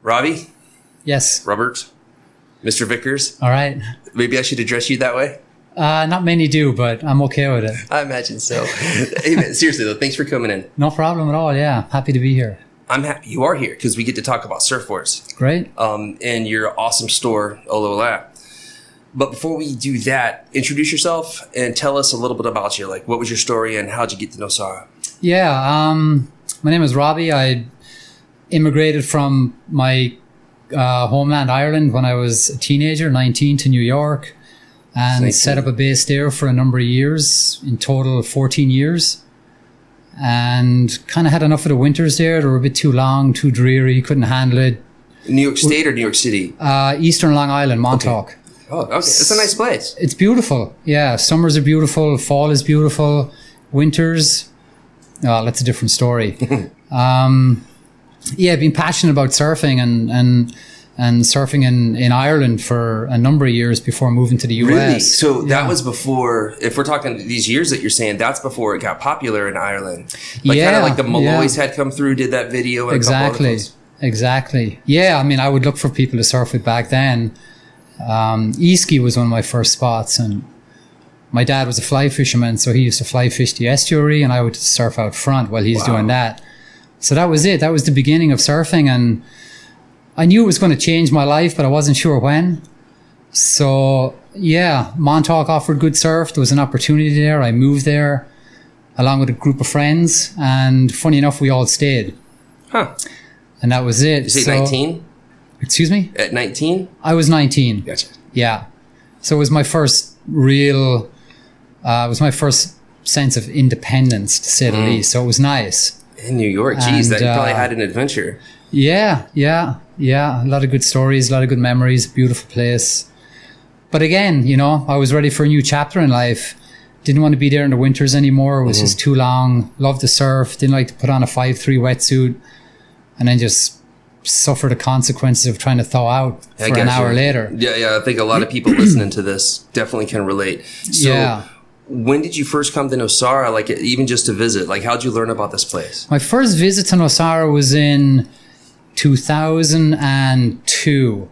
Robbie? Yes. Robert? Mr. Vickers? All right. Maybe I should address you that way? Not many do, but I'm okay with it. I imagine so. Hey, man, seriously, though, thanks for coming in. No problem at all. Yeah. Happy to be here. I'm happy you are here because we get to talk about surfboards. Great. And your awesome store, Olo Alaia. But before we do that, introduce yourself and tell us a little bit about you. Like, what was your story and how'd you get to Nosara? Yeah. My name is Robbie. I immigrated from my homeland, Ireland, when I was a teenager, 19, to New York, and set up a base there for a number of years, in total 14 years. And kind of had enough of the winters there. They were a bit too long, too dreary, couldn't handle it. New York State or New York City? Eastern Long Island, Montauk. Okay. Oh, okay. It's a nice place. It's beautiful. Yeah. Summers are beautiful. Fall is beautiful. Winters, well, that's a different story. Yeah, I've been passionate about surfing and surfing in Ireland for a number of years before moving to the US. Really? So that was before, if we're talking these years that you're saying, that's before it got popular in Ireland. Like kind of like the Malloys had come through, did that video. And Exactly. Yeah, I mean, I would look for people to surf with back then. Eski was one of my first spots, and my dad was a fly fisherman, so he used to fly fish the estuary, and I would surf out front while he's doing that. So that was it. That was the beginning of surfing, and I knew it was going to change my life, but I wasn't sure when. So yeah, Montauk offered good surf. There was an opportunity there. I moved there along with a group of friends, and funny enough, we all stayed. Huh. And that was it. You say 19? Excuse me? At 19? I was 19. Gotcha. Yeah. So it was my first real, it was my first sense of independence, to say the least. So it was nice. In New York, geez, that you probably had an adventure. Yeah. A lot of good stories, a lot of good memories, beautiful place. But again, you know, I was ready for a new chapter in life. Didn't want to be there in the winters anymore. It was just too long. Loved to surf. Didn't like to put on a 5'3" wetsuit and then just suffer the consequences of trying to thaw out for an hour later. Yeah. I think a lot of people listening to this definitely can relate. So when did you first come to Nosara? Like even just to visit? Like how'd you learn about this place? My first visit to Nosara was in 2002.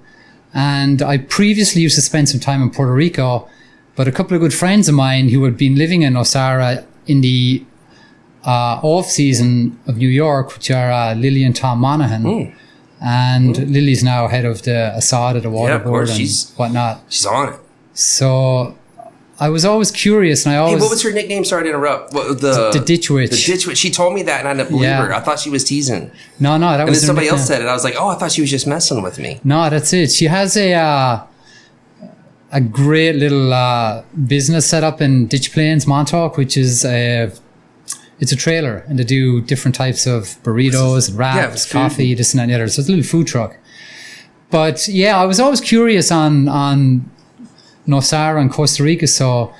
And I previously used to spend some time in Puerto Rico, but a couple of good friends of mine who had been living in Nosara in the off season of New York, which are Lily and Tom Monaghan. And Lily's now head of the Assad at the waterboard and whatnot. She's on it. So I was always curious, and I always... Hey, what was her nickname? Sorry to interrupt. The Ditch Witch. The Ditch Witch. She told me that, and I didn't believe her. I thought she was teasing. No, that was. And then somebody else said it. I was like, oh, I thought she was just messing with me. No, that's it. She has a great little business set up in Ditch Plains, Montauk, which is it's a trailer, and they do different types of burritos and wraps, coffee, this and that and the other. So it's a little food truck. But yeah, I was always curious on Nosara and Costa Rica, so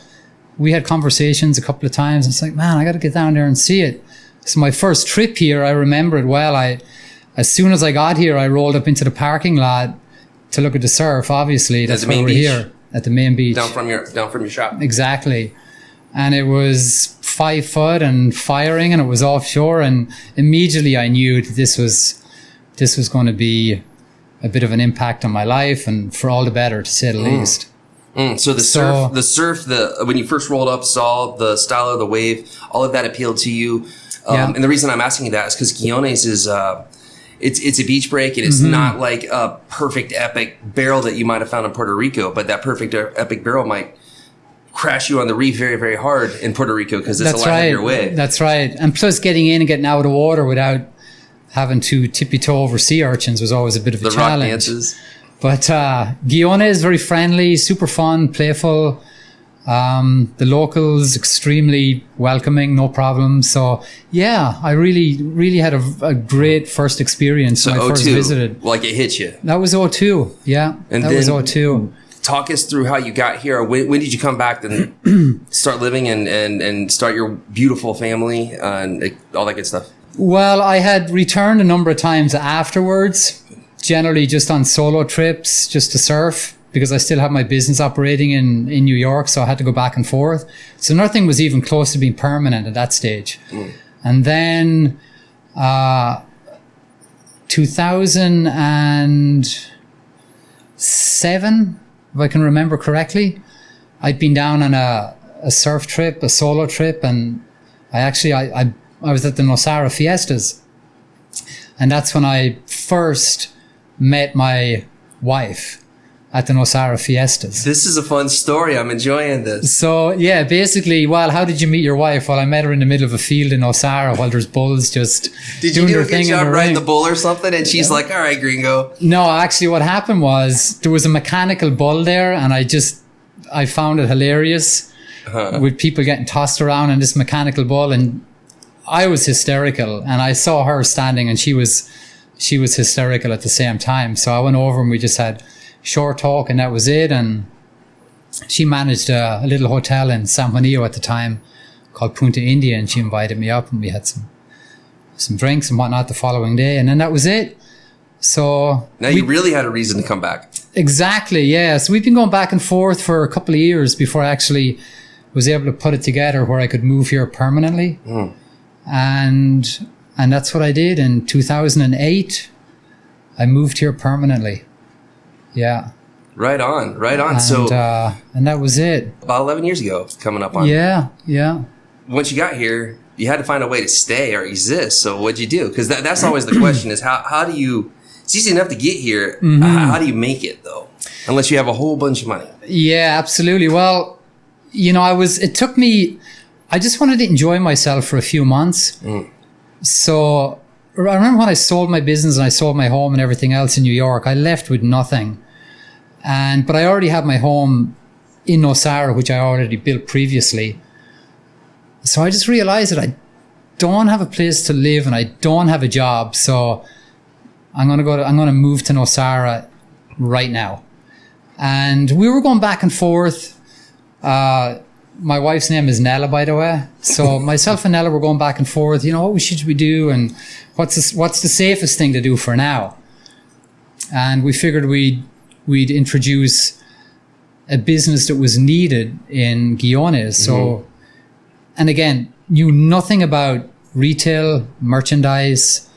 we had conversations a couple of times. It's like, man, I got to get down there and see it. So my first trip here, I remember it well. As soon as I got here, I rolled up into the parking lot to look at the surf. Obviously, that's why we're here at the main beach, down from your shop. Exactly, and it was 5 foot and firing, and it was offshore. And immediately, I knew that this was going to be a bit of an impact on my life, and for all the better, to say the least. So the surf, when you first rolled up, saw the style of the wave, all of that appealed to you. And the reason I'm asking you that is because Guiones is, it's a beach break, and it's not like a perfect epic barrel that you might have found in Puerto Rico, but that perfect epic barrel might crash you on the reef very, very hard in Puerto Rico because it's a lot heavier wave. That's right. And plus getting in and getting out of the water without having to tippy-toe over sea urchins was always a bit of a challenge. The rock dances. But Guione is very friendly, super fun, playful. The locals extremely welcoming, no problem. So yeah, I really had a great first experience when I first visited. Like it hit you. That was 02. Yeah, that was 02. Talk us through how you got here. When did you come back and start living and start your beautiful family and all that good stuff? Well, I had returned a number of times afterwards. Generally just on solo trips, just to surf, because I still have my business operating in New York, so I had to go back and forth. So nothing was even close to being permanent at that stage. And then 2007, if I can remember correctly. I'd been down on a surf trip, a solo trip, and I was at the Nosara Fiestas. And that's when I first met my wife at the Nosara Fiestas. This is a fun story. I'm enjoying this. So, yeah, basically, well, how did you meet your wife? Well, I met her in the middle of a field in Nosara while there's bulls just doing their thing. Did you do a good job riding the bull or something? And she's like, all right, gringo. No, actually what happened was there was a mechanical bull there, and I found it hilarious with people getting tossed around in this mechanical bull, and I was hysterical, and I saw her standing, and she was hysterical at the same time. So I went over and we just had short talk, and that was it. And she managed a little hotel in San Juanillo at the time called Punta India, and she invited me up, and we had some drinks and whatnot the following day, and then that was it. So now you really had a reason to come back. Exactly, yeah. So we've been going back and forth for a couple of years before I actually was able to put it together where I could move here permanently. And that's what I did in 2008. I moved here permanently. Yeah. Right on. And, and that was it. About 11 years ago, coming up on. Yeah. Once you got here, you had to find a way to stay or exist. So what'd you do? Because that's always the question is how do you, it's easy enough to get here. How do you make it though? Unless you have a whole bunch of money. Yeah, absolutely. Well, I just wanted to enjoy myself for a few months. So I remember when I sold my business and I sold my home and everything else in New York, I left with nothing. But I already had my home in Nosara, which I already built previously. So I just realized that I don't have a place to live and I don't have a job. So I'm going to move to Nosara right now. And we were going back and forth. My wife's name is Nella, by the way. So myself and Nella were going back and forth, what should we do and what's the safest thing to do for now? And we figured we'd introduce a business that was needed in Guiones. So, and again, knew nothing about retail, merchandise.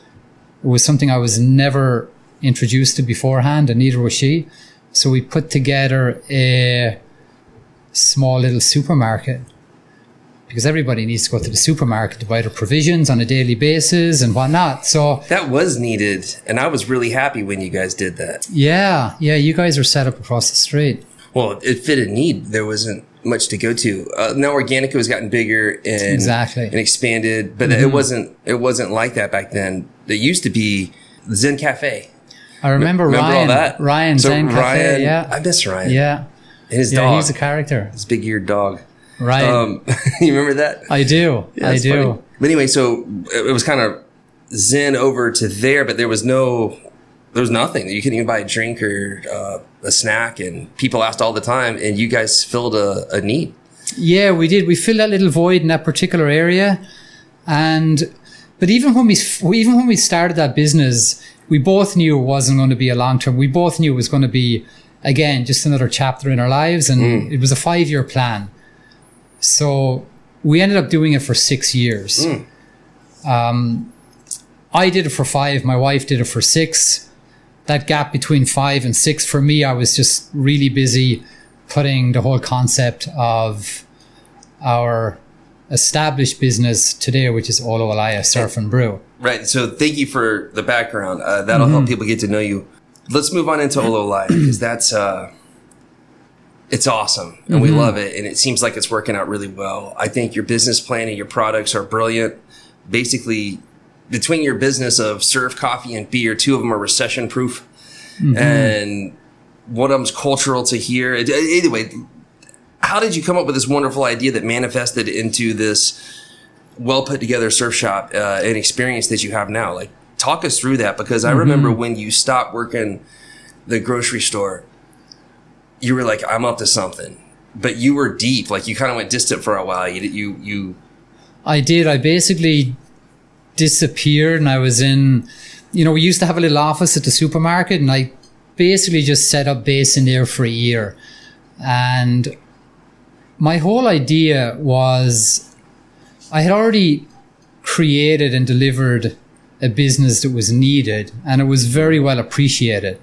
It was something I was never introduced to beforehand, and neither was she. So we put together a small little supermarket because everybody needs to go to the supermarket to buy their provisions on a daily basis and whatnot. So that was needed, and I was really happy when you guys did that. Yeah, you guys are set up across the street. Well, it fit a need. There wasn't much to go to. Now Organica has gotten bigger and expanded, but it wasn't like that back then. There used to be Zen Cafe. I remember Ryan, all that? Ryan, so Zen Cafe, yeah. I miss Ryan. Yeah. And his dog. He's a character. His big-eared dog. Right. You remember that? I do. Yeah, I do. Funny. But anyway, so it was kind of Zen over to there, but there was nothing. You couldn't even buy a drink or a snack, and people asked all the time, and you guys filled a need. Yeah, we did. We filled that little void in that particular area. But even when we started that business, we both knew it wasn't going to be a long-term. We both knew it was going to be, again, just another chapter in our lives, and it was a 5-year plan. So we ended up doing it for 6 years. I did it for 5. My wife did it for 6. That gap between 5 and 6, for me, I was just really busy putting the whole concept of our established business today, which is Olo Alaia Surf and Brew. Right. So thank you for the background. That'll help people get to know you. Let's move on into Olo Alaia, because that's it's awesome and we love it, and it seems like it's working out really well. I think your business plan and your products are brilliant. Basically, between your business of surf, coffee, and beer, 2 of them are recession proof, and one of them's cultural to here. Anyway, how did you come up with this wonderful idea that manifested into this well put together surf shop and experience that you have now? Like, talk us through that, because I remember when you stopped working the grocery store, you were like, I'm up to something, but you were deep. Like, you kind of went distant for a while. I did. I basically disappeared, and I was in, we used to have a little office at the supermarket, and I basically just set up base in there for a year. And my whole idea was, I had already created and delivered a business that was needed, and it was very well appreciated.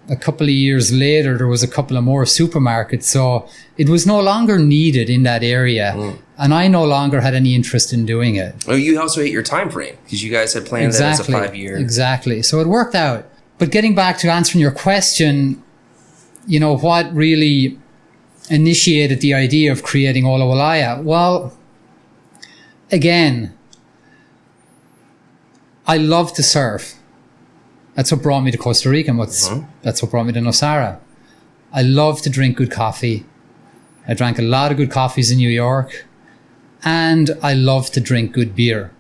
A couple of years later, there was a couple of more supermarkets, so it was no longer needed in that area, and I no longer had any interest in doing it. Oh, you also hit your time frame because you guys had planned that as a 5-year. Exactly. So it worked out. But getting back to answering your question, you know, what really initiated the idea of creating Olo Alaia? Well, again, I love to surf. That's what brought me to Costa Rica, and that's what brought me to Nosara. I love to drink good coffee. I drank a lot of good coffees in New York, and I love to drink good beer.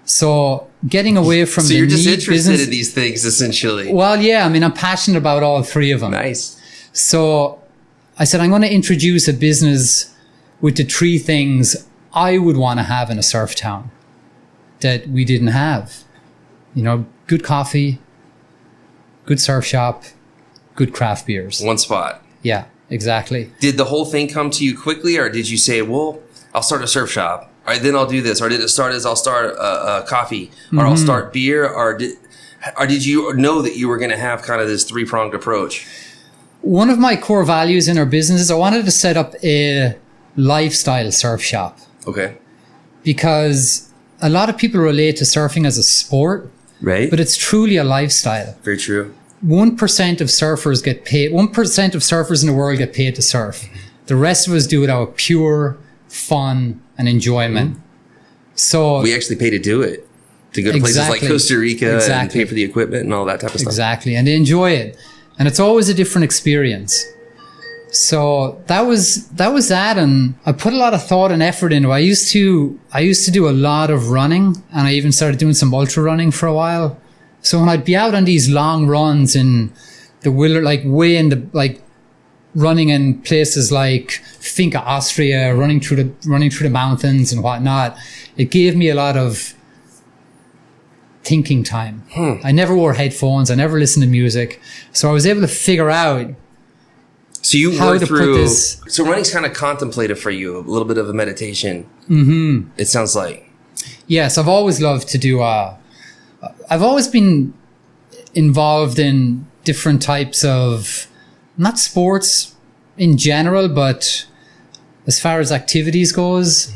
So getting away from you're just interested in these things, essentially. Well, yeah, I mean, I'm passionate about all three of them. Nice. So I said, I'm going to introduce a business with the three things I would want to have in a surf town that we didn't have. You know, good coffee, good surf shop, good craft beers. One spot. Yeah, exactly. Did the whole thing come to you quickly, or did you say, well, I'll start a surf shop, all right, then I'll do this, or did it start as I'll start a coffee, or I'll start beer, or did you know that you were going to have kind of this three-pronged approach? One of my core values in our business is I wanted to set up a lifestyle surf shop. Okay. Because a lot of people relate to surfing as a sport. Right. But it's truly a lifestyle. Very true. 1% of surfers get paid. 1% of surfers in the world get paid to surf. The rest of us do it out of pure fun and enjoyment. So we actually pay to do it. To go to places like Costa Rica and pay for the equipment and all that type of stuff. Exactly. And they enjoy it. And it's always a different experience. So that was that, and I put a lot of thought and effort into it. I used to do a lot of running, and I even started doing some ultra running for a while. So when I'd be out on these long runs in the running in places like Finca, Austria, running through the mountains and whatnot, it gave me a lot of thinking time. I never wore headphones. I never listened to music. So I was able to figure out so you work through. So running's kind of contemplative for you, a little bit of a meditation. It sounds like. Yes, I've always loved to do. I've always been involved in different types of, not sports in general, but as far as activities goes,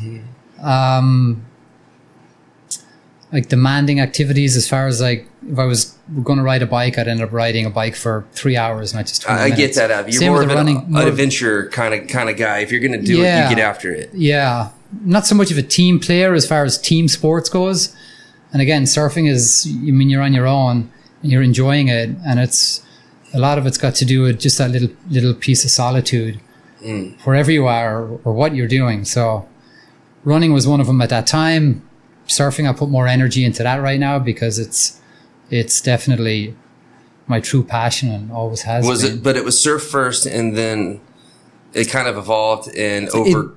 like demanding activities. As far as like, if I was going to ride a bike, I'd end up riding a bike for 3 hours, not just 20 minutes. I get that, Ab. You're more of an adventure kind of guy. If you're going to do it, you get after it. Yeah. Not so much of a team player as far as team sports goes. And again, surfing is, I mean, you're on your own and you're enjoying it. And it's, a lot of it's got to do with just that little piece of solitude wherever you are or what you're doing. So running was one of them at that time. Surfing, I put more energy into that right now because it's definitely my true passion and always has been. But it was surf first, and then it kind of evolved over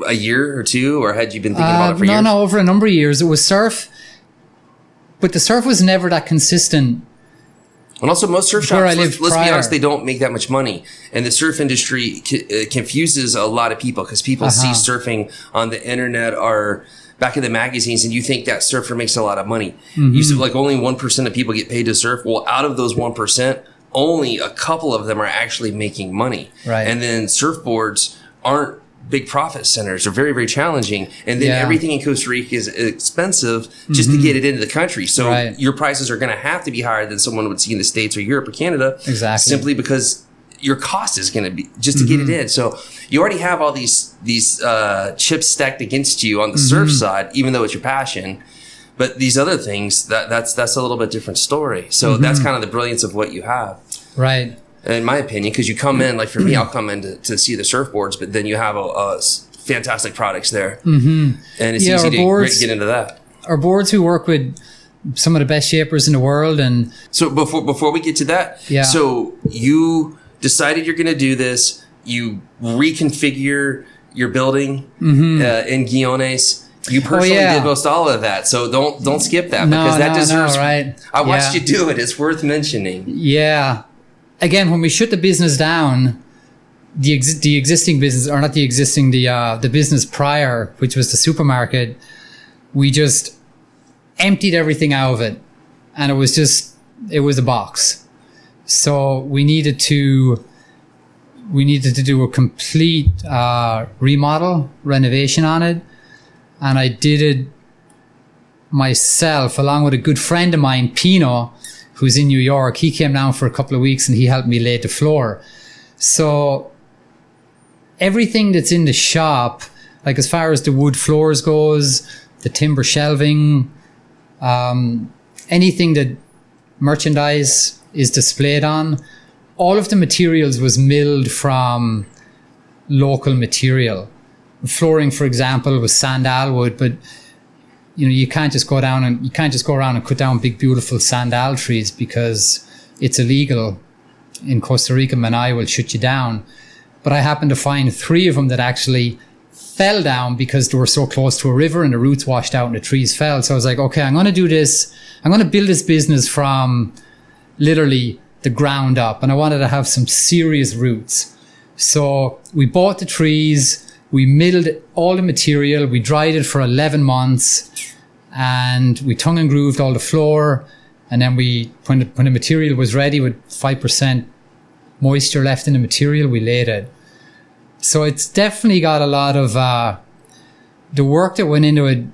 a year or two, or had you been thinking about it for years? No, over a number of years. It was surf, but the surf was never that consistent. And also, most surf shops, let's be honest, they don't make that much money. And the surf industry confuses a lot of people because people see surfing on the internet or back in the magazines, and you think that surfer makes a lot of money. You said like only 1% of people get paid to surf. Well, out of those 1%, only a couple of them are actually making money. Right. And then surfboards aren't big profit centers. They're very, very challenging. And then everything in Costa Rica is expensive just to get it into the country. So your prices are going to have to be higher than someone would see in the States or Europe or Canada. Exactly. Simply because your cost is going to be just to get it in. So you already have all these chips stacked against you on the surf side, even though it's your passion. But these other things, that's a little bit different story. So that's kind of the brilliance of what you have. Right. In my opinion, because you come in, like for me, I'll come in to see the surfboards, but then you have a fantastic products there. And it's easy to get into that. Our boards who work with some of the best shapers in the world. And so before we get to that, so you decided you're going to do this, you reconfigure your building in Guiones. You personally did most all of that, so don't skip that because that deserves. I watched you do it. It's worth mentioning. Yeah. Again, when we shut the business down, the existing business, or not the existing, the business prior, which was the supermarket, we just emptied everything out of it, and it was a box. So we needed to do a complete renovation on it, and I did it myself along with a good friend of mine, Pino, who's in New York. He came down for a couple of weeks and he helped me lay the floor. So everything that's in the shop, like as far as the wood floors goes, the timber shelving, anything that merchandise is displayed on, all of the materials was milled from local material. Flooring, for example, was sandal wood, but you can't just go around and cut down big, beautiful sandal trees because it's illegal. In Costa Rica, Manai will shut you down. But I happened to find 3 of them that actually fell down because they were so close to a river and the roots washed out and the trees fell. So I was like, okay, I'm going to do this. I'm going to build this business from literally the ground up. And I wanted to have some serious roots. So we bought the trees. We milled all the material. We dried it for 11 months and we tongue and grooved all the floor. And then when the material was ready with 5% moisture left in the material, we laid it. So it's definitely got a lot of, the work that went into it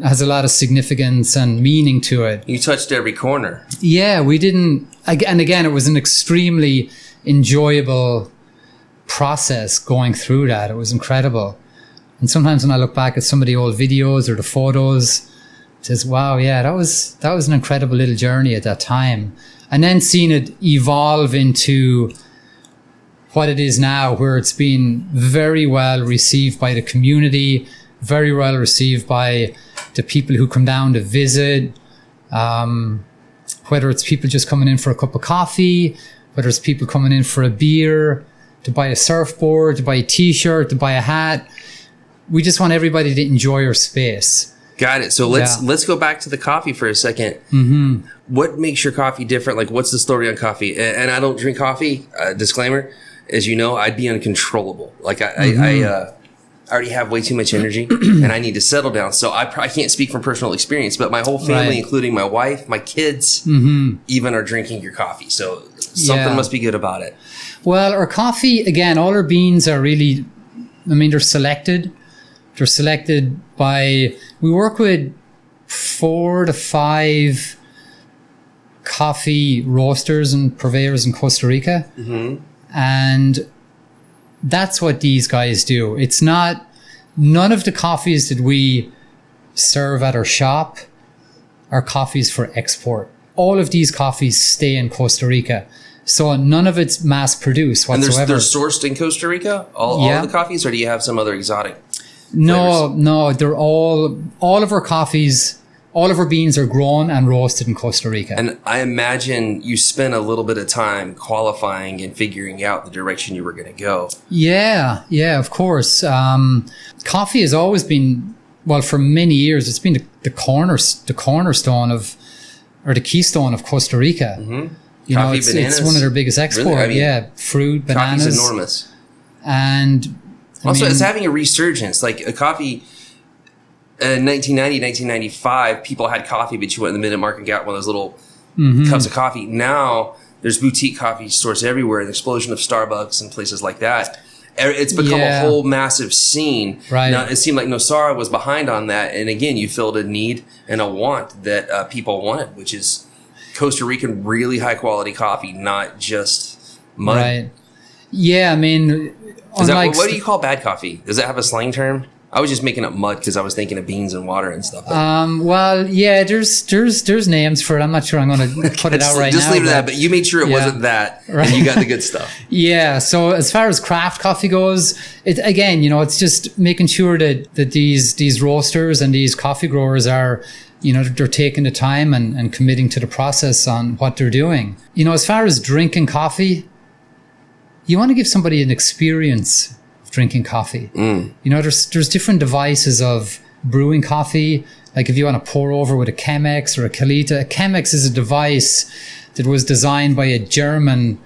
has a lot of significance and meaning to it. You touched every corner. Yeah, we didn't, and again, it was an extremely enjoyable process going through that. It was incredible. And sometimes when I look back at some of the old videos or the photos, it says, wow, yeah, that was an incredible little journey at that time. And then seeing it evolve into what it is now, where it's been very well received by the community, very well received by the people who come down to visit, whether it's people just coming in for a cup of coffee, whether it's people coming in for a beer, to buy a surfboard, to buy a t-shirt, to buy a hat. We just want everybody to enjoy our space. Got it. So let's go back to the coffee for a second. Mm-hmm. What makes your coffee different? Like, what's the story on coffee? And I don't drink coffee. Disclaimer, as you know, I'd be uncontrollable. Like I already have way too much energy and I need to settle down. So I can't speak from personal experience, but my whole family, including my wife, my kids, even are drinking your coffee. So something must be good about it. Well, our coffee, again, all our beans are really, they're selected. They're selected by, we work with 4 to 5 coffee roasters and purveyors in Costa Rica. Mm-hmm. And that's what these guys do. It's not, none of the coffees that we serve at our shop are coffees for export. All of these coffees stay in Costa Rica. So none of it's mass produced whatsoever. And they're sourced in Costa Rica? All of the coffees, or do you have some other exotic flavors? No, they're all of our coffees, all of our beans are grown and roasted in Costa Rica. And I imagine you spent a little bit of time qualifying and figuring out the direction you were going to go. Yeah, of course. Coffee has always been, well, for many years, it's been the cornerstone of, or the keystone of Costa Rica. Mm-hmm. Coffee, bananas. It's one of their biggest exports. Really, fruit, bananas. Coffee's enormous. And also, it's having a resurgence. Like a coffee, in 1990, 1995, people had coffee, but you went in the Minute Market and got one of those little cups of coffee. Now, there's boutique coffee stores everywhere, an explosion of Starbucks and places like that. It's become a whole massive scene. Right. Now, it seemed like Nosara was behind on that. And again, you filled a need and a want that people wanted, which is Costa Rican, really high quality coffee, not just mud. Right. Yeah, what do you call bad coffee? Does it have a slang term? I was just making up mud because I was thinking of beans and water and stuff. Well, yeah, there's names for it. I'm not sure I'm going to put it out right now. Just leave it at that. But you made sure it wasn't that, and you got the good stuff. Yeah. So as far as craft coffee goes, it's just making sure that these roasters and these coffee growers are, they're taking the time and committing to the process on what they're doing. As far as drinking coffee, you want to give somebody an experience of drinking coffee. There's different devices of brewing coffee. Like if you want to pour over with a Chemex or a Kalita. A Chemex is a device that was designed by a German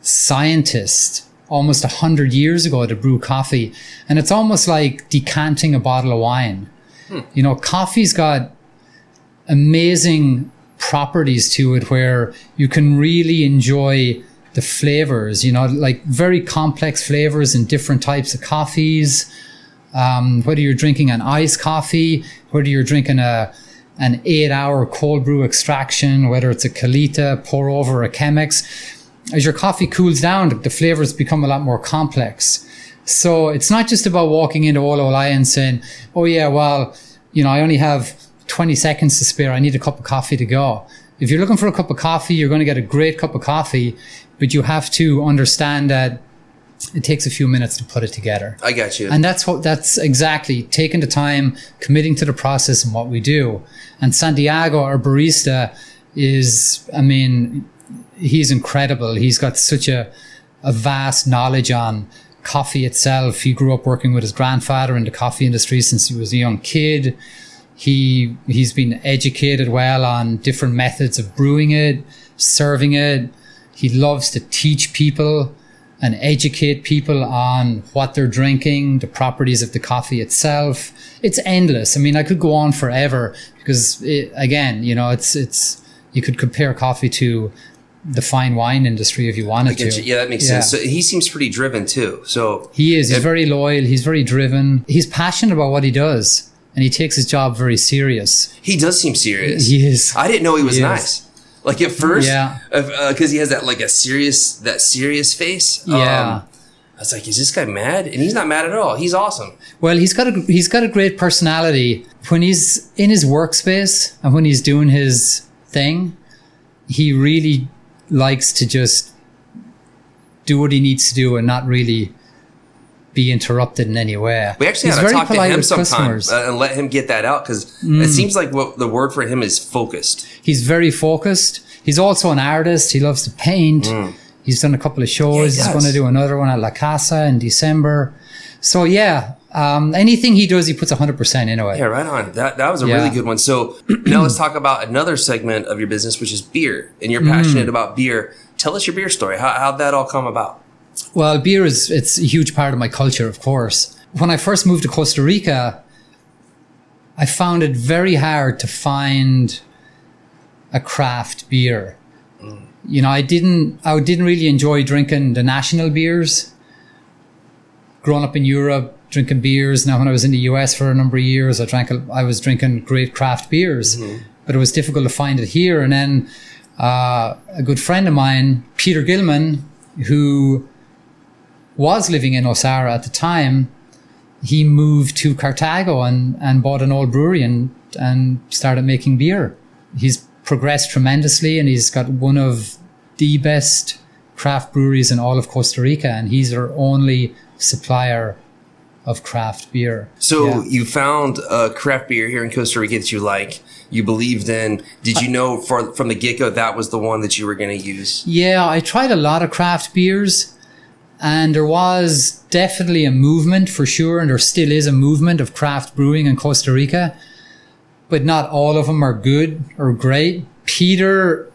scientist almost 100 years ago to brew coffee. And it's almost like decanting a bottle of wine. Coffee's got amazing properties to it where you can really enjoy the flavors, you know, like very complex flavors in different types of coffees. Whether you're drinking an iced coffee, whether you're drinking an 8-hour cold brew extraction, whether it's a Kalita, pour over, a Chemex, as your coffee cools down, the flavors become a lot more complex. So it's not just about walking into Olo Alaia and saying, oh yeah, well, you know, I only have 20 seconds to spare. I need a cup of coffee to go. If you're looking for a cup of coffee, you're going to get a great cup of coffee, but you have to understand that it takes a few minutes to put it together. I got you. And that's exactly taking the time, committing to the process and what we do. And Santiago, our barista, is, I mean, he's incredible. He's got such a vast knowledge on coffee itself. He grew up working with his grandfather in the coffee industry since he was a young kid. He's been educated well on different methods of brewing it, serving it. He loves to teach people and educate people on what they're drinking, the properties of the coffee itself. It's endless. I mean, I could go on forever because again, you know, it's you could compare coffee to the fine wine industry if you wanted to. Yeah, that makes sense. So he seems pretty driven too. So he is. He's very loyal. He's very driven. He's passionate about what he does, and he takes his job very serious. He does seem serious. He is. I didn't know he was nice. Like at first, yeah, because he has that serious face. Yeah, I was like, is this guy mad? And he's not mad at all. He's awesome. Well, he's got a great personality. When he's in his workspace and when he's doing his thing, he really likes to just do what he needs to do and not really be interrupted in any way. We actually have to talk to him sometimes and let him get that out because it seems like what the word for him is focused. He's very focused. He's also an artist. He loves to paint. He's done a couple of shows. He's going to do another one at La Casa in December. So yeah, anything he does, he puts 100% into it. Yeah, right on. That was a really good one. So now let's talk about another segment of your business, which is beer. And you're passionate about beer. Tell us your beer story. How'd that all come about? Well, beer it's a huge part of my culture, of course. When I first moved to Costa Rica, I found it very hard to find a craft beer. You know, I didn't really enjoy drinking the national beers. Growing up in Europe, drinking beers. Now, when I was in the US for a number of years, I was drinking great craft beers, but it was difficult to find it here. And then a good friend of mine, Peter Gilman, who was living in Nosara at the time, he moved to Cartago and bought an old brewery and started making beer. He's progressed tremendously and he's got one of the best craft breweries in all of Costa Rica, and he's our only supplier of craft beer. So you found a craft beer here in Costa Rica that you like, you believed in. Did you know from the get-go that was the one that you were going to use? Yeah, I tried a lot of craft beers. And there was definitely a movement for sure, and there still is a movement of craft brewing in Costa Rica, but not all of them are good or great. Peter,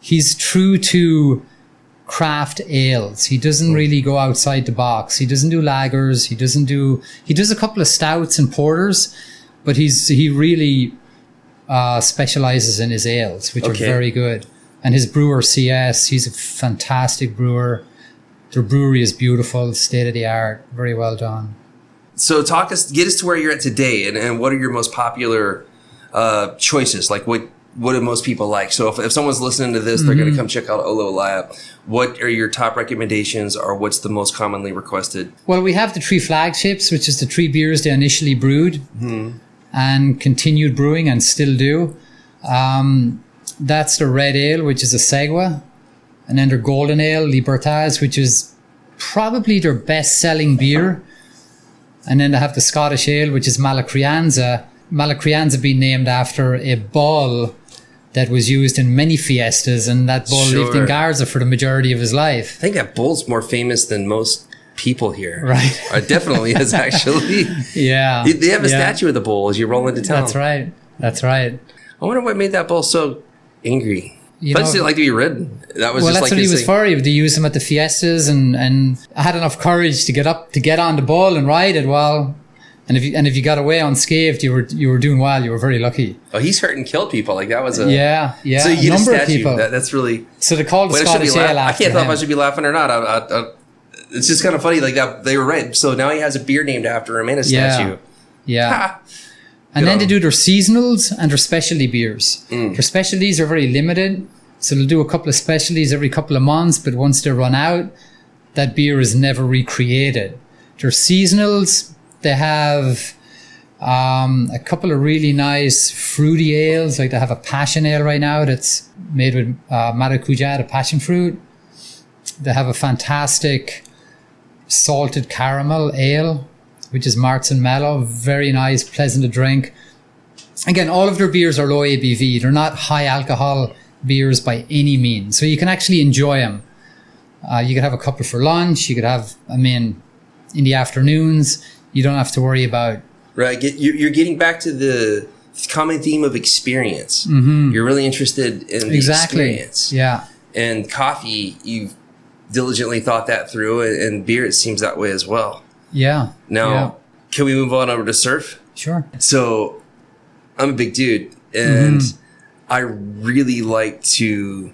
he's true to craft ales. He doesn't really go outside the box. He doesn't do lagers. He does a couple of stouts and porters, but he really specializes in his ales, which are very good. And his brewer CS, he's a fantastic brewer. Their brewery is beautiful, state of the art, very well done. So get us to where you're at today, and what are your most popular choices? Like what do most people like? So if someone's listening to this, they're going to come check out Olo Alaia. What are your top recommendations, or what's the most commonly requested? Well, we have the 3 flagships, which is the 3 beers they initially brewed and continued brewing and still do. That's the red ale, which is a Segua. And then their golden ale, Libertad, which is probably their best-selling beer. And then they have the Scottish ale, which is Malacrianza. Malacrianza being named after a bull that was used in many fiestas, and that bull lived in Garza for the majority of his life. I think that bull's more famous than most people here. Right. It definitely is, actually. Yeah. They have a statue of the bull as you roll into town. That's right. I wonder what made that bull so angry. I just didn't like to be ridden. That was that's what he was for. They used him at the fiestas, and I had enough courage to get on the bull and ride it. Well, And if you got away unscathed, you were doing well. You were very lucky. Oh, he's hurt and killed people. Like that was a yeah. So you get a number a statue. Of people. That's really so they called the Scottish Ale I after can't tell if him. I should be laughing or not. It's just kind of funny. Like that, they were right. So now he has a beer named after him and a statue. Yeah. And then they do their seasonals and their specialty beers. Their specialties are very limited. So they'll do a couple of specialties every couple of months, but once they run out, that beer is never recreated. Their seasonals, they have a couple of really nice fruity ales. Like they have a passion ale right now that's made with maracuja, the passion fruit. They have a fantastic salted caramel ale, which is Marks and Mellow. Very nice, pleasant to drink. Again, all of their beers are low ABV. They're not high alcohol beers by any means. So you can actually enjoy them. You could have a couple for lunch. You could have, in the afternoons. You don't have to worry about... Right. You're getting back to the common theme of experience. Mm-hmm. You're really interested in the experience. Yeah. And coffee, you've diligently thought that through, and beer, it seems that way as well. Yeah. Now, can we move on over to surf? Sure. So, I'm a big dude, and I really like to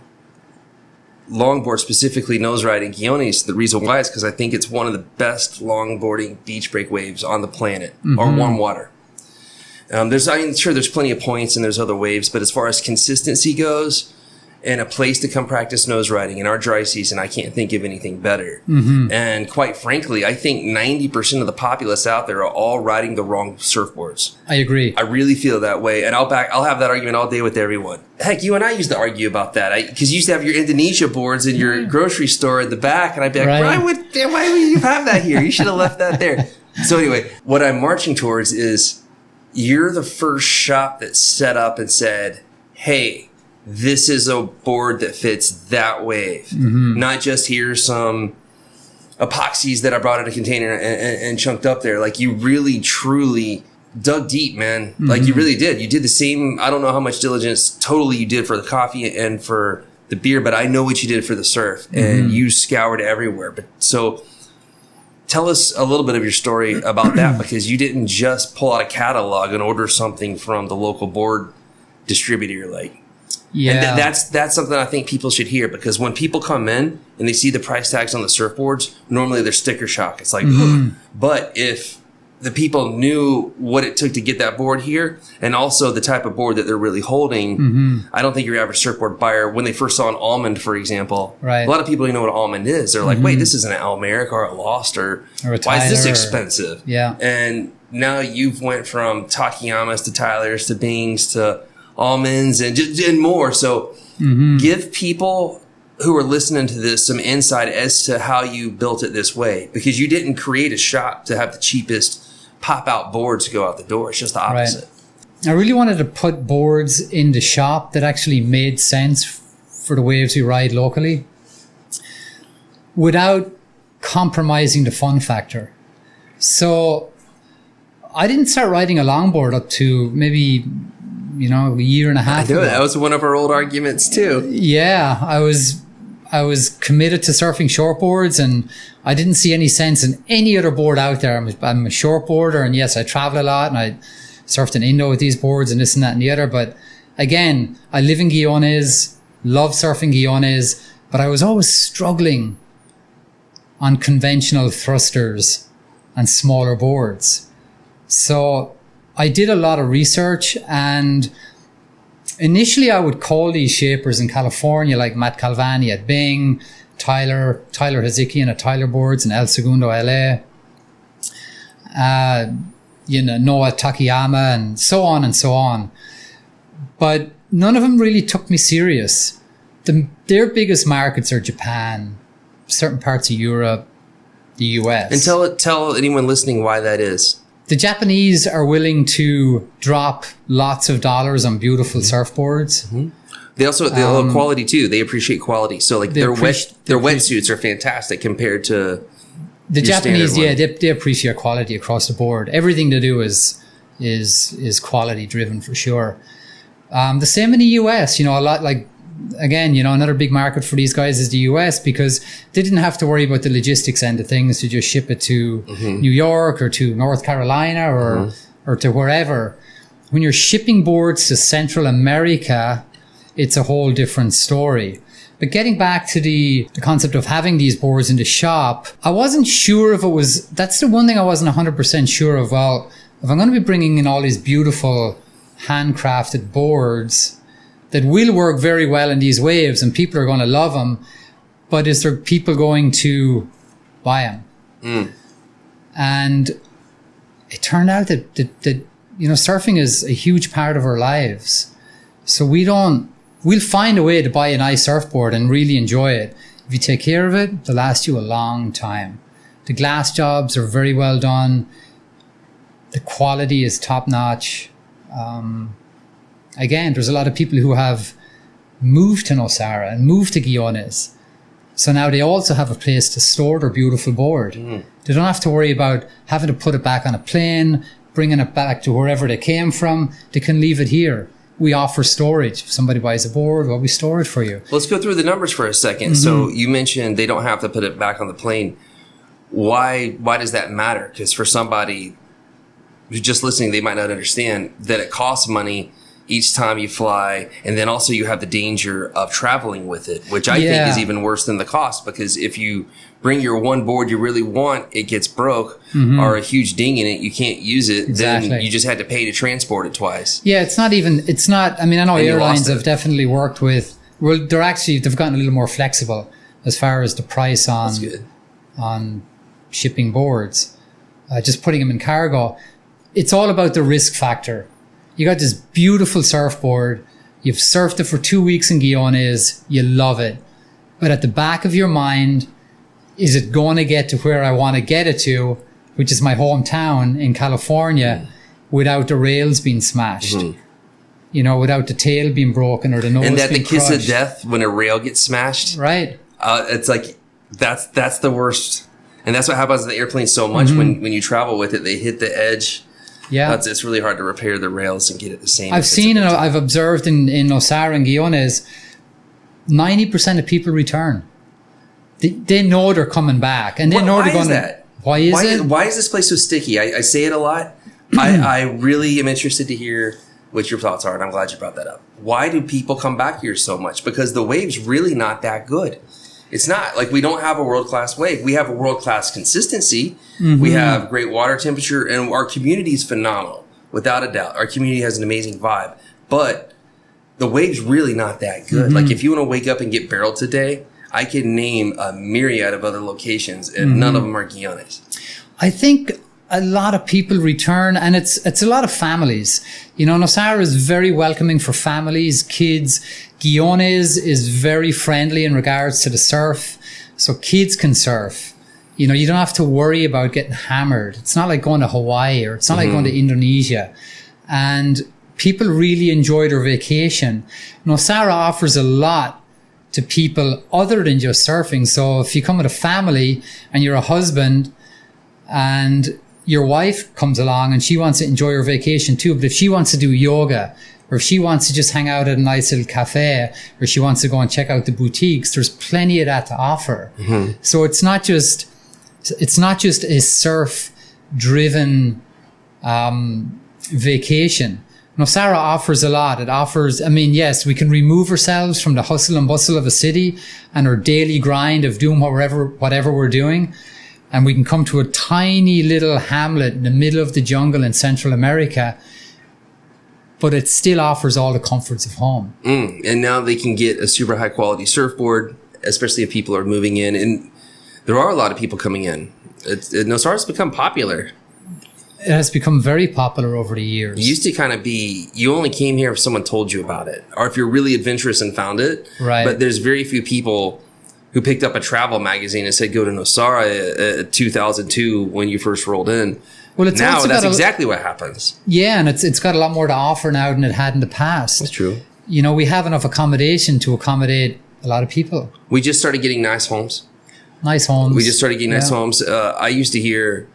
longboard, specifically nose riding guiones. The reason why is because I think it's one of the best longboarding beach break waves on the planet, or warm water. Sure, there's plenty of points and there's other waves, but as far as consistency goes, and a place to come practice nose riding in our dry season, I can't think of anything better. And quite frankly, I think 90% of the populace out there are all riding the wrong surfboards. I agree. I really feel that way. And I'll have that argument all day with everyone. Heck, you and I used to argue about that. Because you used to have your Indonesia boards in your grocery store at the back. And I'd be like, why would you have that here? You should have left that there. So anyway, what I'm marching towards is you're the first shop that set up and said, hey, this is a board that fits that wave. Not just here's some epoxies that I brought in a container and chunked up there. Like you really, truly dug deep, man. Like you really did. You did the same, I don't know how much diligence totally you did for the coffee and for the beer, but I know what you did for the surf and you scoured everywhere. But so tell us a little bit of your story about that, because you didn't just pull out a catalog and order something from the local board distributor. Like, yeah, and that's something I think people should hear, because when people come in and they see the price tags on the surfboards, normally they're sticker shock. It's like, ugh. But if the people knew what it took to get that board here, and also the type of board that they're really holding, I don't think your average surfboard buyer, when they first saw an Almond, for example, a lot of people don't know what an Almond is. They're like, wait, this isn't an Almeric or a Lost, or a why is this expensive? Yeah. And now you've went from Takiyamas to Tylers to Bings to Almonds and more. So give people who are listening to this some insight as to how you built it this way, because you didn't create a shop to have the cheapest pop-out boards go out the door. It's just the opposite. Right. I really wanted to put boards in the shop that actually made sense for the waves we ride locally without compromising the fun factor. So I didn't start riding a longboard up to maybe, a year and a half ago. That was one of our old arguments too. Yeah, I was committed to surfing shortboards, and I didn't see any sense in any other board out there. I'm a shortboarder, and yes, I travel a lot, and I surfed in Indo with these boards and this and that and the other. But again, I live in guiones, love surfing guiones, but I was always struggling on conventional thrusters and smaller boards. So I did a lot of research, and initially I would call these shapers in California, like Matt Calvani at Bing, Tyler Hazikian at Tyler Boards and El Segundo LA, Noah Takayama, and so on and so on. But none of them really took me serious. Their biggest markets are Japan, certain parts of Europe, the US. And tell anyone listening why that is. The Japanese are willing to drop lots of dollars on beautiful surfboards. They also they love quality too. They appreciate quality. So like their wetsuits are fantastic compared to the Japanese. Yeah, they appreciate quality across the board. Everything they do is quality driven for sure. The same in the US. A lot like again, you know, another big market for these guys is the US, because they didn't have to worry about the logistics end of things to just ship it to New York or to North Carolina or to wherever. When you're shipping boards to Central America, it's a whole different story. But getting back to the concept of having these boards in the shop, I wasn't sure if it was, that's the one thing I wasn't 100% sure of. Well, if I'm going to be bringing in all these beautiful handcrafted boards that will work very well in these waves and people are going to love them, but is there people going to buy them? And it turned out that you know, surfing is a huge part of our lives. So we'll find a way to buy a nice surfboard and really enjoy it. If you take care of it, they'll last you a long time. The glass jobs are very well done. The quality is top notch. Again, there's a lot of people who have moved to Nosara and moved to Guiones. So now they also have a place to store their beautiful board. They don't have to worry about having to put it back on a plane, bringing it back to wherever they came from. They can leave it here. We offer storage. If somebody buys a board, well, we store it for you. Let's go through the numbers for a second. So you mentioned they don't have to put it back on the plane. Why does that matter? Because for somebody who's just listening, they might not understand that it costs money each time you fly. And then also you have the danger of traveling with it, which I think is even worse than the cost. Because if you bring your one board you really want, it gets broke or a huge ding in it, you can't use it, then you just had to pay to transport it twice. Yeah, I mean, I know airlines have definitely worked with, well, they've gotten a little more flexible as far as the price on shipping boards, just putting them in cargo. It's all about the risk factor. You got this beautiful surfboard, you've surfed it for 2 weeks in Guiones, you love it. But at the back of your mind, is it going to get to where I want to get it to, which is my hometown in California, without the rails being smashed? You know, without the tail being broken or the nose being crushed. And that the kiss of death when a rail gets smashed. Right. It's like, that's the worst. And that's what happens in the airplane so much when you travel with it, they hit the edge. Yeah. It's really hard to repair the rails and get it the same. I've seen and I've observed in Nosara and Guiones, 90% of people return. They know they're coming back, and they know they're going. Why is it? Why is this place so sticky? I say it a lot. I really am interested to hear what your thoughts are, and I'm glad you brought that up. Why do people come back here so much? Because the wave's really not that good. It's not like we don't have a world-class wave. We have a world-class consistency. We have great water temperature, and our community is phenomenal, without a doubt. Our community has an amazing vibe, but the wave's really not that good. Like if you want to wake up and get barreled today, I can name a myriad of other locations, and none of them are Guiones. I think a lot of people return, and it's a lot of families. You know, Nosara is very welcoming for families, kids. Guiones is very friendly in regards to the surf, so kids can surf. You know, you don't have to worry about getting hammered. It's not like going to Hawaii, or it's not like going to Indonesia. And people really enjoy their vacation. Nosara offers a lot to people other than just surfing. So if you come with a family and you're a husband and your wife comes along and she wants to enjoy her vacation too, but if she wants to do yoga, or if she wants to just hang out at a nice little cafe, or she wants to go and check out the boutiques, there's plenty of that to offer. So it's not just a surf driven vacation. Nosara offers a lot. It offers, I mean, yes, we can remove ourselves from the hustle and bustle of a city and our daily grind of doing whatever we're doing. And we can come to a tiny little hamlet in the middle of the jungle in Central America, but it still offers all the comforts of home. And now they can get a super high quality surfboard, especially if people are moving in. And there are a lot of people coming in. Nosara's become popular. It has become very popular over the years. It used to kind of be, you only came here if someone told you about it, or if you're really adventurous and found it. Right. But there's very few people who picked up a travel magazine and said, go to Nosara 2002 when you first rolled in. Well, it's now that's exactly what happens. Yeah, and it's got a lot more to offer now than it had in the past. That's true. You know, we have enough accommodation to accommodate a lot of people. We just started getting nice homes. Nice homes. We just started getting nice homes. I used to hear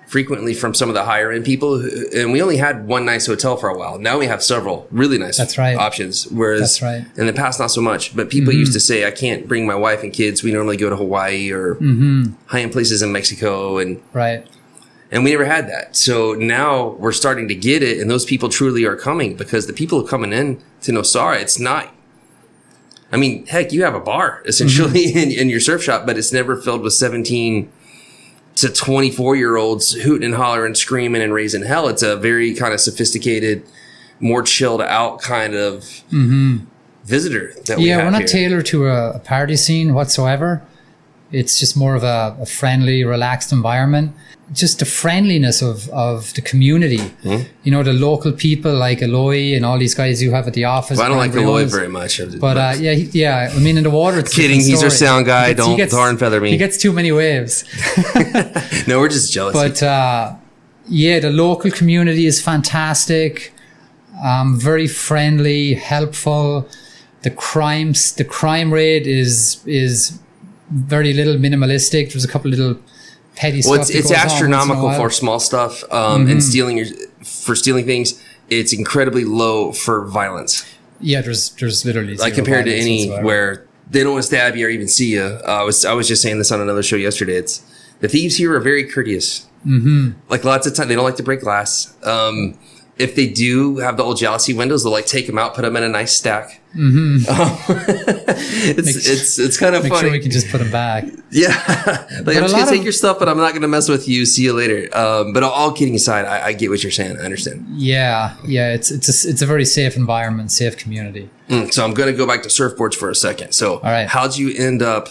frequently from some of the higher end people, and we only had one nice hotel for a while. Now we have several really nice options. Whereas in the past, not so much. But people used to say, I can't bring my wife and kids. We normally go to Hawaii or high end places in Mexico, and we never had that. So now we're starting to get it, and those people truly are coming, because the people who are coming in to Nosara, it's not. I mean, heck, you have a bar essentially in your surf shop, but it's never filled with 17 to 24-year-olds hooting and hollering, screaming and raising hell. It's a very kind of sophisticated, more chilled out kind of visitor that we have. Yeah, we're not tailored to a party scene whatsoever. It's just more of a friendly, relaxed environment. Just the friendliness of the community. You know, the local people like Aloy and all these guys you have at the office. Well, I don't like Aloy very much. But I mean, in the water, it's kidding. He's our sound guy. Don't darn feather me. He gets too many waves. No, we're just jealous. But the local community is fantastic. Very friendly, helpful. The crime rate is very little, minimalistic. There's a couple of little petty stuff. It's astronomical for small stuff, and stealing things. It's incredibly low for violence. Yeah, there's literally like compared to any where they don't want to stab you or even see you. I was just saying this on another show yesterday. It's the thieves here are very courteous. Like lots of time they don't like to break glass. If they do have the old jealousy windows, they'll like take them out, put them in a nice stack. It's kind of funny. Make sure we can just put them back. Yeah, like I'm just gonna take your stuff, but I'm not gonna mess with you. See you later. But all kidding aside, I get what you're saying. I understand. Yeah. It's a very safe environment, safe community. So I'm gonna go back to surfboards for a second. So, all right, how'd you end up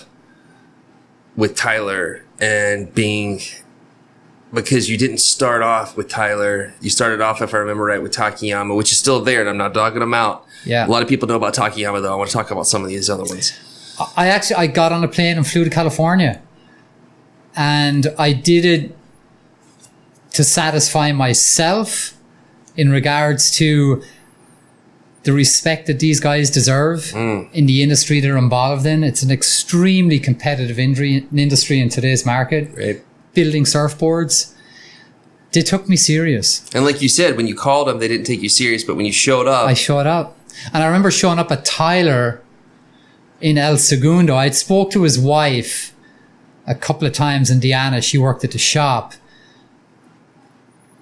with Tyler and being? Because you didn't start off with Tyler. You started off, if I remember right, with Takayama, which is still there, and I'm not dogging them out. Yeah. A lot of people know about Takayama, though. I want to talk about some of these other ones. I got on a plane and flew to California. And I did it to satisfy myself in regards to the respect that these guys deserve in the industry they're involved in. It's an extremely competitive industry in today's market. Right. Building surfboards, they took me serious. And like you said, when you called them, they didn't take you serious. But when you showed up, I showed up, and I remember showing up at Tyler in El Segundo. I'd spoke to his wife a couple of times, and Deanna, she worked at the shop,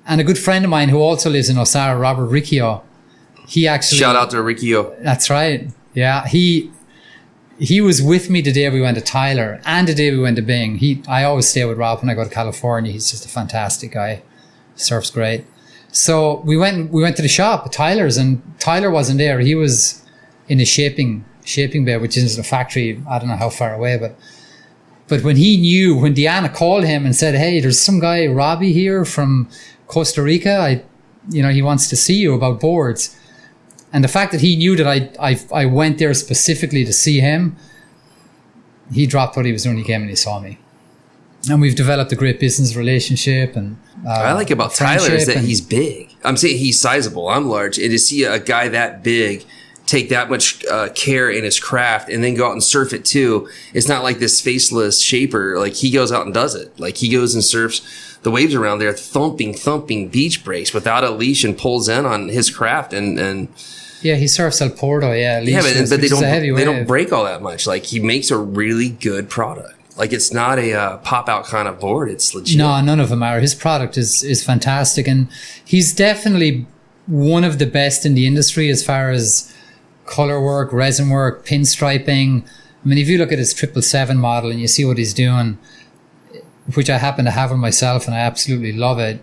and a good friend of mine who also lives in Nosara, Robert Riccio. He actually shout out to Riccio. That's right. Yeah, He was with me the day we went to Tyler and the day we went to Bing. I always stay with Rob when I go to California. He's just a fantastic guy. Surfs great. So we went to the shop at Tyler's, and Tyler wasn't there. He was in a shaping bay, which is a factory. I don't know how far away, but when Deanna called him and said, "Hey, there's some guy, Robbie, here from Costa Rica. He wants to see you about boards." And the fact that he knew that I went there specifically to see him, he dropped what he was doing. He came and he saw me. And we've developed a great business relationship. And what I like about Tyler is that he's big. I'm saying he's sizable. I'm large. And to see a guy that big take that much care in his craft and then go out and surf it too, it's not like this faceless shaper. Like he goes out and does it. Like he goes and surfs the waves around there, thumping beach breaks without a leash and pulls in on his craft and yeah, he surfs El Porto. Yeah, but they don't break all that much. Like he makes a really good product. Like it's not a pop out kind of board. It's legit. No, none of them are. His product is fantastic, and he's definitely one of the best in the industry as far as color work, resin work, pinstriping. I mean, if you look at his 777 model and you see what he's doing, which I happen to have on myself, and I absolutely love it.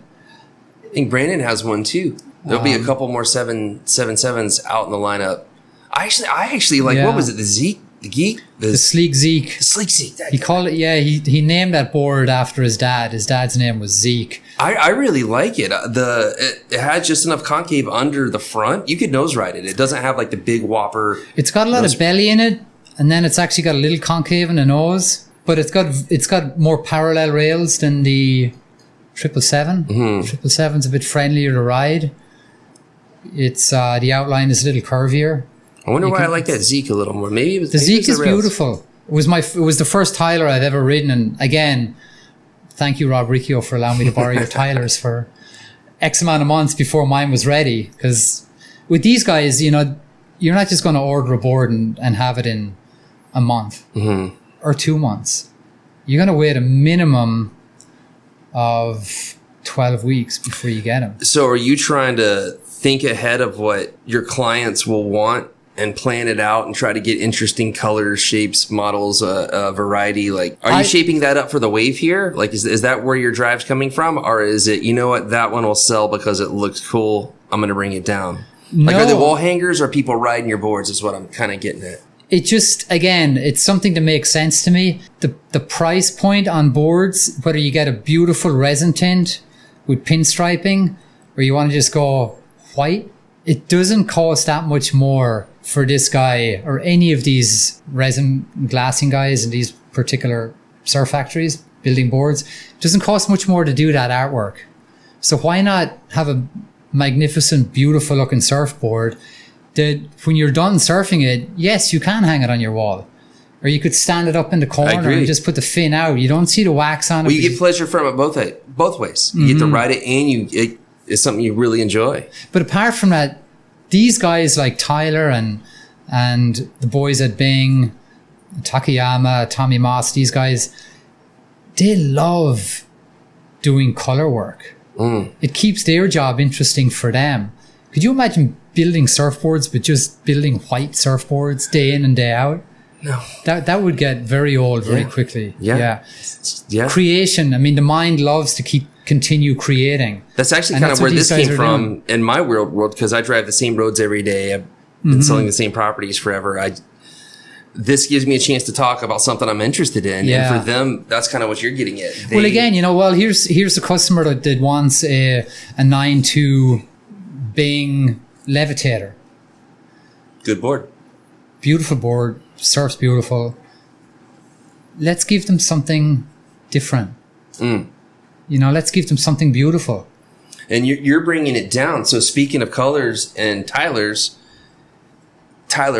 I think Brandon has one too. There'll be a couple more 777s out in the lineup. I actually like, what was it? The Zeke? The Geek? The Sleek Zeke. The Sleek Zeke. He called it, he named that board after his dad. His dad's name was Zeke. I really like it. It had just enough concave under the front. You could nose ride it. It doesn't have like the big whopper. It's got a lot of belly in it, and then it's actually got a little concave in the nose, but it's got more parallel rails than the 777. 777's a bit friendlier to ride. It's the outline is a little curvier. I wonder why I like that Zeke a little more. Maybe the Zeke is beautiful. It was the first Tyler I've ever ridden, and again, thank you, Rob Riccio, for allowing me to borrow your tilers for X amount of months before mine was ready. Because with these guys, you know, you're not just going to order a board and have it in a month or 2 months. You're going to wait a minimum of 12 weeks before you get them. So are you trying to think ahead of what your clients will want and plan it out and try to get interesting colors, shapes, models, variety? Like, are you shaping that up for the wave here? Like, is that where your drive's coming from? Or is it, you know what, that one will sell because it looks cool, I'm going to bring it down? Like, are they wall hangers or people riding your boards is what I'm kind of getting at. It just, again, it's something to make sense to me. The price point on boards, whether you get a beautiful resin tint with pinstriping or you want to just go white, it doesn't cost that much more for this guy or any of these resin glassing guys in these particular surf factories building boards. It doesn't cost much more to do that artwork. So why not have a magnificent, beautiful looking surfboard that when you're done surfing it, yes, you can hang it on your wall. Or you could stand it up in the corner and just put the fin out. You don't see the wax on it. Well, you get pleasure from it both ways. You get to ride it and it is something you really enjoy. But apart from that, these guys like Tyler and the boys at Bing, Takayama, Tommy Moss, these guys, they love doing color work. It keeps their job interesting for them. Could you imagine building surfboards, but just building white surfboards day in and day out? No. That would get very old very quickly. Yeah. Creation. I mean, the mind loves to continue creating. That's actually kind of where this came from in my world, because I drive the same roads every day. I've been selling the same properties forever. This gives me a chance to talk about something I'm interested in. Yeah. And for them, that's kind of what you're getting at. Well, again, here's a customer that wants a 9.2 Bing levitator. Good board. Beautiful board. Surf's beautiful. Let's give them something different. Let's give them something beautiful. And you're bringing it down. So speaking of colors and Tyler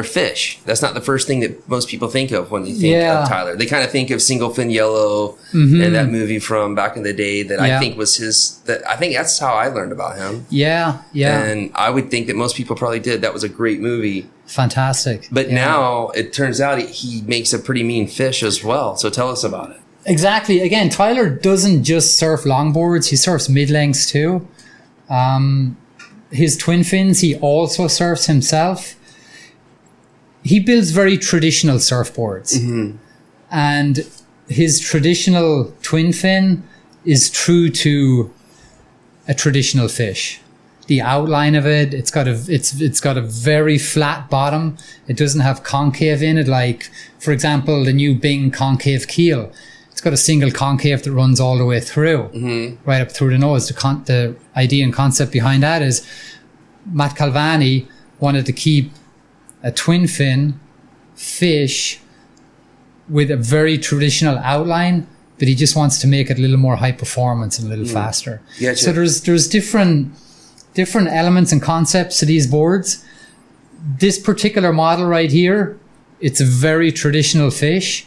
fish. That's not the first thing that most people think of when they think of Tyler. They kind of think of single fin yellow and that movie from back in the day that I think was his. I think that's how I learned about him. Yeah. And I would think that most people probably did. That was a great movie. Fantastic. But now it turns out he makes a pretty mean fish as well. So tell us about it. Exactly. Again, Tyler doesn't just surf longboards. He surfs mid-lengths too. His twin fins, he also surfs himself. He builds very traditional surfboards. And his traditional twin fin is true to a traditional fish. The outline of it, it's got a very flat bottom. It doesn't have concave in it, like, for example, the new Bing concave keel. It's got a single concave that runs all the way through, right up through the nose. The idea and concept behind that is Matt Calvani wanted to keep a twin fin fish with a very traditional outline, but he just wants to make it a little more high performance and a little faster. Gotcha. So there's different elements and concepts to these boards. This particular model right here, it's a very traditional fish,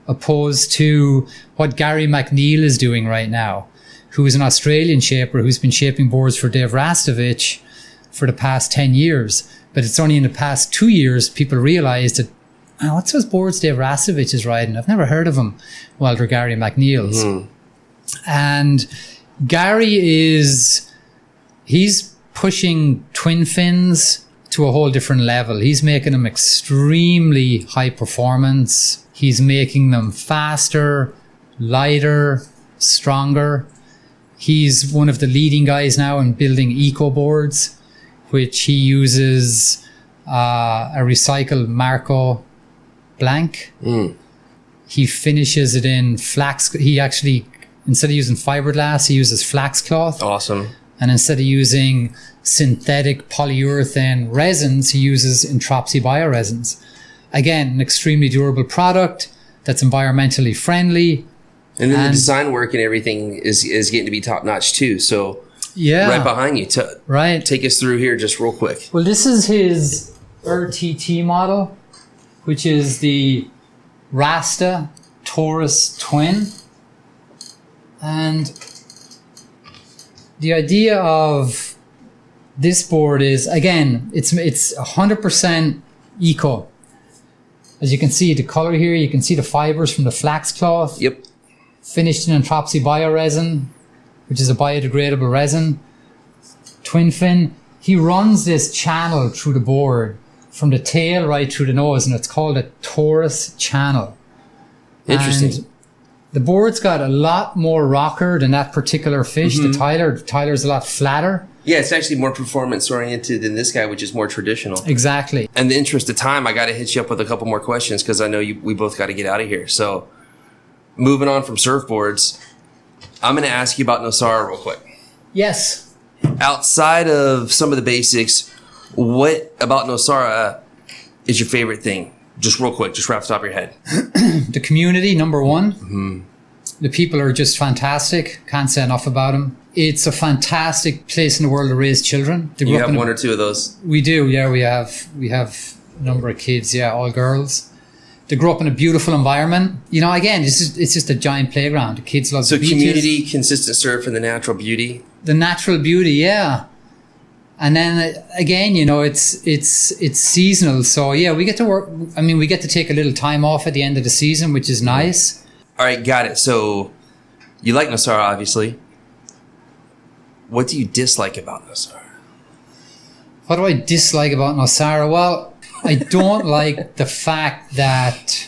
opposed to what Gary McNeil is doing right now, who is an Australian shaper who's been shaping boards for Dave Rastovich for the past 10 years. But it's only in the past 2 years people realized that, what's those boards Dave Rastovich is riding? I've never heard of them. Well, they're Gary McNeil's. And Gary he's pushing twin fins to a whole different level. He's making them extremely high performance. He's making them faster, lighter, stronger. He's one of the leading guys now in building eco boards, which he uses a recycled Marco blank. He finishes it in flax. He actually, instead of using fiberglass, he uses flax cloth. Awesome. And instead of using synthetic polyurethane resins, he uses Entropy bioresins. Again, an extremely durable product that's environmentally friendly. And then the design work and everything is getting to be top notch too. So right behind you. Take us through here just real quick. Well, this is his RTT model, which is the Rasta Taurus Twin. And the idea of this board is, again, it's 100% eco. As you can see, the color here, you can see the fibers from the flax cloth. Yep. Finished in Entropy bioresin, which is a biodegradable resin. Twin fin. He runs this channel through the board from the tail right through the nose, and it's called a torus channel. Interesting. And the board's got a lot more rocker than that particular fish. The Tyler's a lot flatter. Yeah, it's actually more performance oriented than this guy, which is more traditional. Exactly. In the interest of time, I got to hit you up with a couple more questions because I know we both got to get out of here. So, moving on from surfboards, I'm going to ask you about Nosara real quick. Yes. Outside of some of the basics, what about Nosara is your favorite thing? Just real quick, just right off the top of your head. The community, number one. The people are just fantastic. Can't say enough about them. It's a fantastic place in the world to raise children. You have one or two of those? We do, yeah. We have a number of kids, yeah, all girls. They grow up in a beautiful environment. You know, again, it's just a giant playground. The kids love the beaches. So community, consistent surf, and the natural beauty? The natural beauty, yeah. And then again, you know, it's seasonal. So yeah, we get to work. I mean, we get to take a little time off at the end of the season, which is nice. All right, got it. So you like Nosara, obviously. What do you dislike about Nosara? What do I dislike about Nosara? Well, I don't like the fact that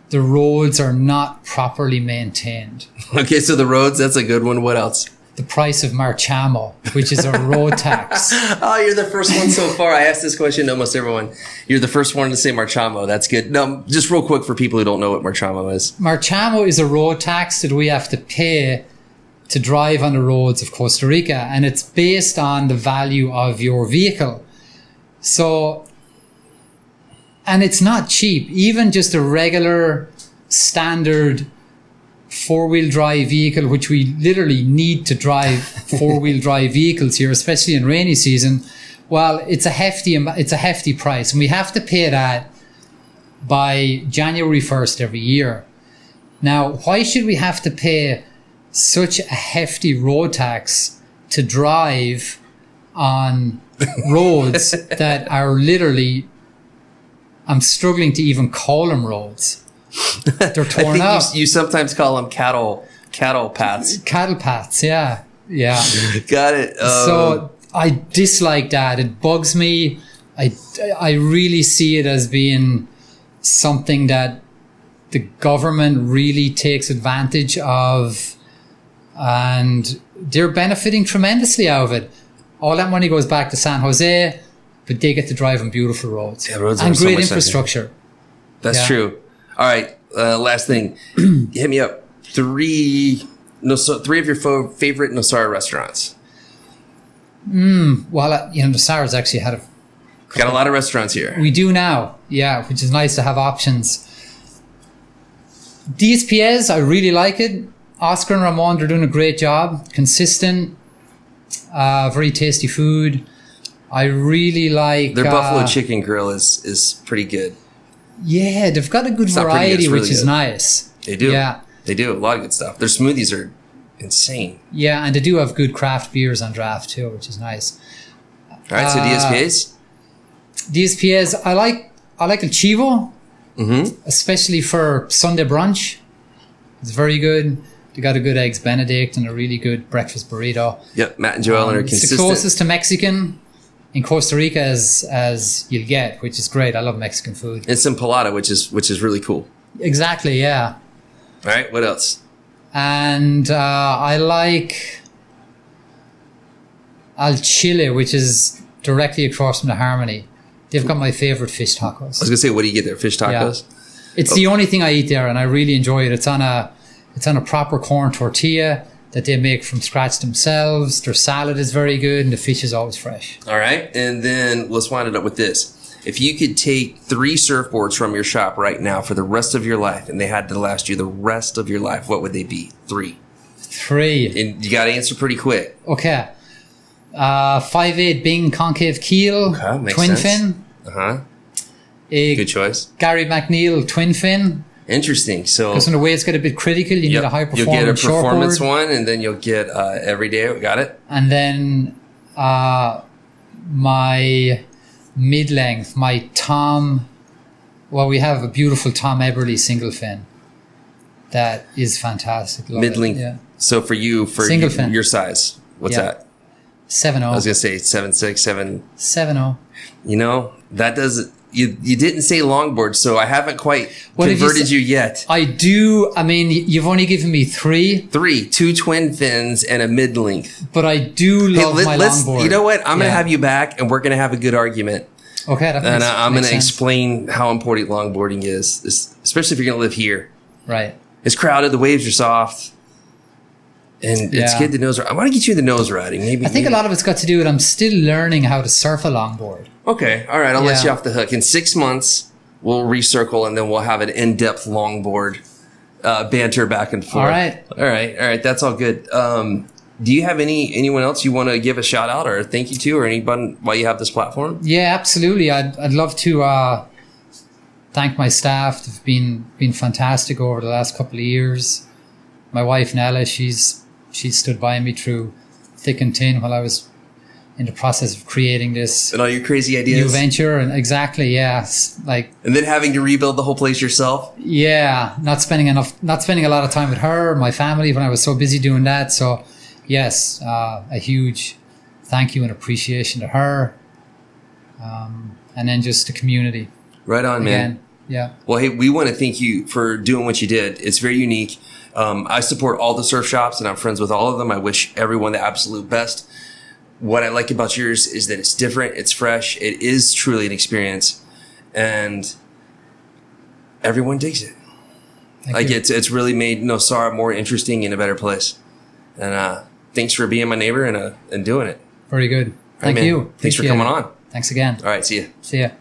the roads are not properly maintained. Okay, so the roads, that's a good one. What else? The price of marchamo, which is a road tax. Oh, you're the first one so far. I asked this question to almost everyone. You're the first one to say marchamo. That's good. No, just real quick for people who don't know what marchamo is. Marchamo is a road tax that we have to pay to drive on the roads of Costa Rica, and it's based on the value of your vehicle. So, and it's not cheap. Even just a regular standard four-wheel drive vehicle, which we literally need to drive four-wheel drive vehicles here, especially in rainy season. Well, it's a hefty price, and we have to pay that by January 1st every year. Now, why should we have to pay such a hefty road tax to drive on roads that are literally, I'm struggling to even call them roads. They're torn up. You sometimes call them cattle paths. Cattle paths, yeah. Got it. So I dislike that. It bugs me. I really see it as being something that the government really takes advantage of, and they're benefiting tremendously out of it. All that money goes back to San Jose, but they get to drive on beautiful roads, roads and great so infrastructure. That's true. All right, last thing. Hit me up. Three of your favorite Nosara restaurants. Well, Nosara's actually had got a lot of restaurants here. We do now, yeah, which is nice to have options. DSPS, I really like it. Oscar and Ramon, they're doing a great job. Consistent, very tasty food. I really like their buffalo chicken grill is pretty good. Yeah, they've got a good variety, which is nice. They do. Yeah. They do. A lot of good stuff. Their smoothies are insane. Yeah, and they do have good craft beers on draft too, which is nice. All right, so DSPAs? DSPAs, I like El Chivo, especially for Sunday brunch. It's very good. They got a good Eggs Benedict and a really good breakfast burrito. Yep, Matt and Joellen are consistent. It's the closest to Mexican in Costa Rica as you'll get, which is great. I love Mexican food. It's Empalada, which is really cool. Exactly, yeah. All right, what else? And I like Al Chile, which is directly across from the Harmony. They've got my favorite fish tacos. I was going to say, what do you get there? Fish tacos? Yeah. It's the only thing I eat there, and I really enjoy it. It's on a proper corn tortilla that they make from scratch themselves. Their salad is very good, and the fish is always fresh. All right, and then let's wind it up with this. If you could take 3 surfboards from your shop right now for the rest of your life, and they had to last you the rest of your life, what would they be? 3. 3. And you got to answer pretty quick. Okay. 5'8" Bing concave keel, okay, makes twin sense. fin. Good choice. Gary McNeil twin fin, Interesting. So because when the waves get a bit critical, you need a high performance. You'll get a performance shortboard. one, and then you'll get every day. Got it. And then my mid-length, my Tom. Well, we have a beautiful Tom Eberly single fin that is fantastic. Mid-length. Yeah. So for you, single fin. Your size, what's that? 7.0. I was gonna say 7.6, 7.0. You know, that does. You didn't say longboard, so I haven't quite converted you yet. I do. I mean, you've only given me 3. 2 twin fins and a mid-length. But I do love my longboard. You know what? I'm going to have you back, and we're going to have a good argument. Okay. And I'm going to explain how important longboarding is, especially if you're going to live here. Right. It's crowded. The waves are soft. And it's good to nose. I want to get you into nose riding. Maybe. I think a lot of it's got to do with I'm still learning how to surf a longboard. Okay. All right. I'll let you off the hook. In 6 months, we'll recircle and then we'll have an in-depth longboard banter back and forth. All right. That's all good. Do you have anyone else you want to give a shout out or thank you to or anyone while you have this platform? Yeah, absolutely. I'd love to thank my staff. They've been fantastic over the last couple of years. My wife Nella, she stood by me through thick and thin while I was in the process of creating this and all your crazy ideas, new venture, and and then having to rebuild the whole place yourself. Yeah, not spending a lot of time with her, my family when I was so busy doing that. So, yes, a huge thank you and appreciation to her, and then just the community. Right on, man. Yeah. Well, hey, we want to thank you for doing what you did. It's very unique. I support all the surf shops and I'm friends with all of them. I wish everyone the absolute best. What I like about yours is that it's different, it's fresh, it is truly an experience, and everyone digs it. Thank you. It's really made Nosara more interesting and a better place. And thanks for being my neighbor and doing it. Very good. Thank you. Thanks for coming on. Thanks again. All right, see ya. See ya.